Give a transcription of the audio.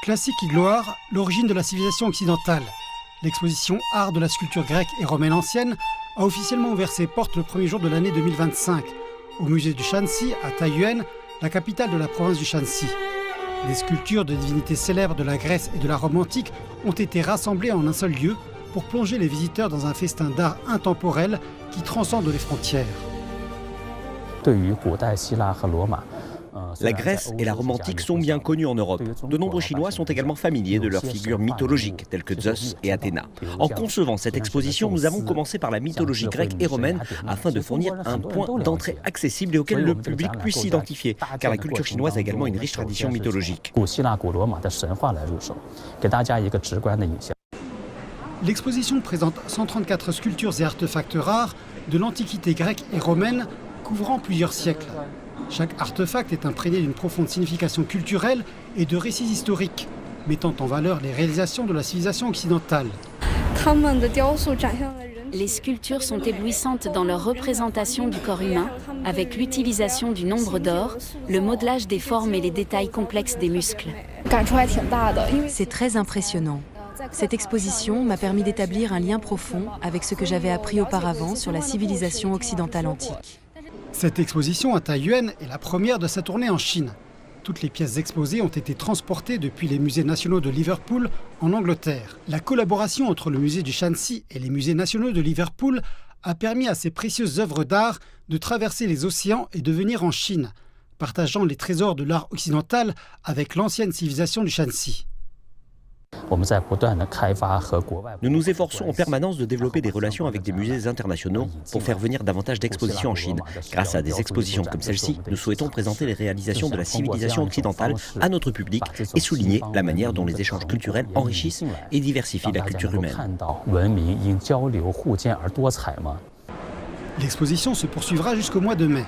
Classique et gloire, l'origine de la civilisation occidentale. L'exposition Art de la sculpture grecque et romaine ancienne a officiellement ouvert ses portes le premier jour de l'année 2025 au musée du Shanxi à Taiyuan, la capitale de la province du Shanxi. Des sculptures de divinités célèbres de la Grèce et de la Rome antique ont été rassemblées en un seul lieu pour plonger les visiteurs dans un festin d'art intemporel qui transcende les frontières. La Grèce et la Rome antique sont bien connues en Europe. De nombreux Chinois sont également familiers de leurs figures mythologiques, telles que Zeus et Athéna. En concevant cette exposition, nous avons commencé par la mythologie grecque et romaine afin de fournir un point d'entrée accessible et auquel le public puisse s'identifier, car la culture chinoise a également une riche tradition mythologique. L'exposition présente 134 sculptures et artefacts rares de l'Antiquité grecque et romaine couvrant plusieurs siècles. Chaque artefact est imprégné d'une profonde signification culturelle et de récits historiques, mettant en valeur les réalisations de la civilisation occidentale. Les sculptures sont éblouissantes dans leur représentation du corps humain, avec l'utilisation du nombre d'or, le modelage des formes et les détails complexes des muscles. C'est très impressionnant. Cette exposition m'a permis d'établir un lien profond avec ce que j'avais appris auparavant sur la civilisation occidentale antique. Cette exposition à Taiyuan est la première de sa tournée en Chine. Toutes les pièces exposées ont été transportées depuis les musées nationaux de Liverpool en Angleterre. La collaboration entre le musée du Shanxi et les musées nationaux de Liverpool a permis à ces précieuses œuvres d'art de traverser les océans et de venir en Chine, partageant les trésors de l'art occidental avec l'ancienne civilisation du Shanxi. Nous nous efforçons en permanence de développer des relations avec des musées internationaux pour faire venir davantage d'expositions en Chine. Grâce à des expositions comme celle-ci, nous souhaitons présenter les réalisations de la civilisation occidentale à notre public et souligner la manière dont les échanges culturels enrichissent et diversifient la culture humaine. L'exposition se poursuivra jusqu'au mois de mai.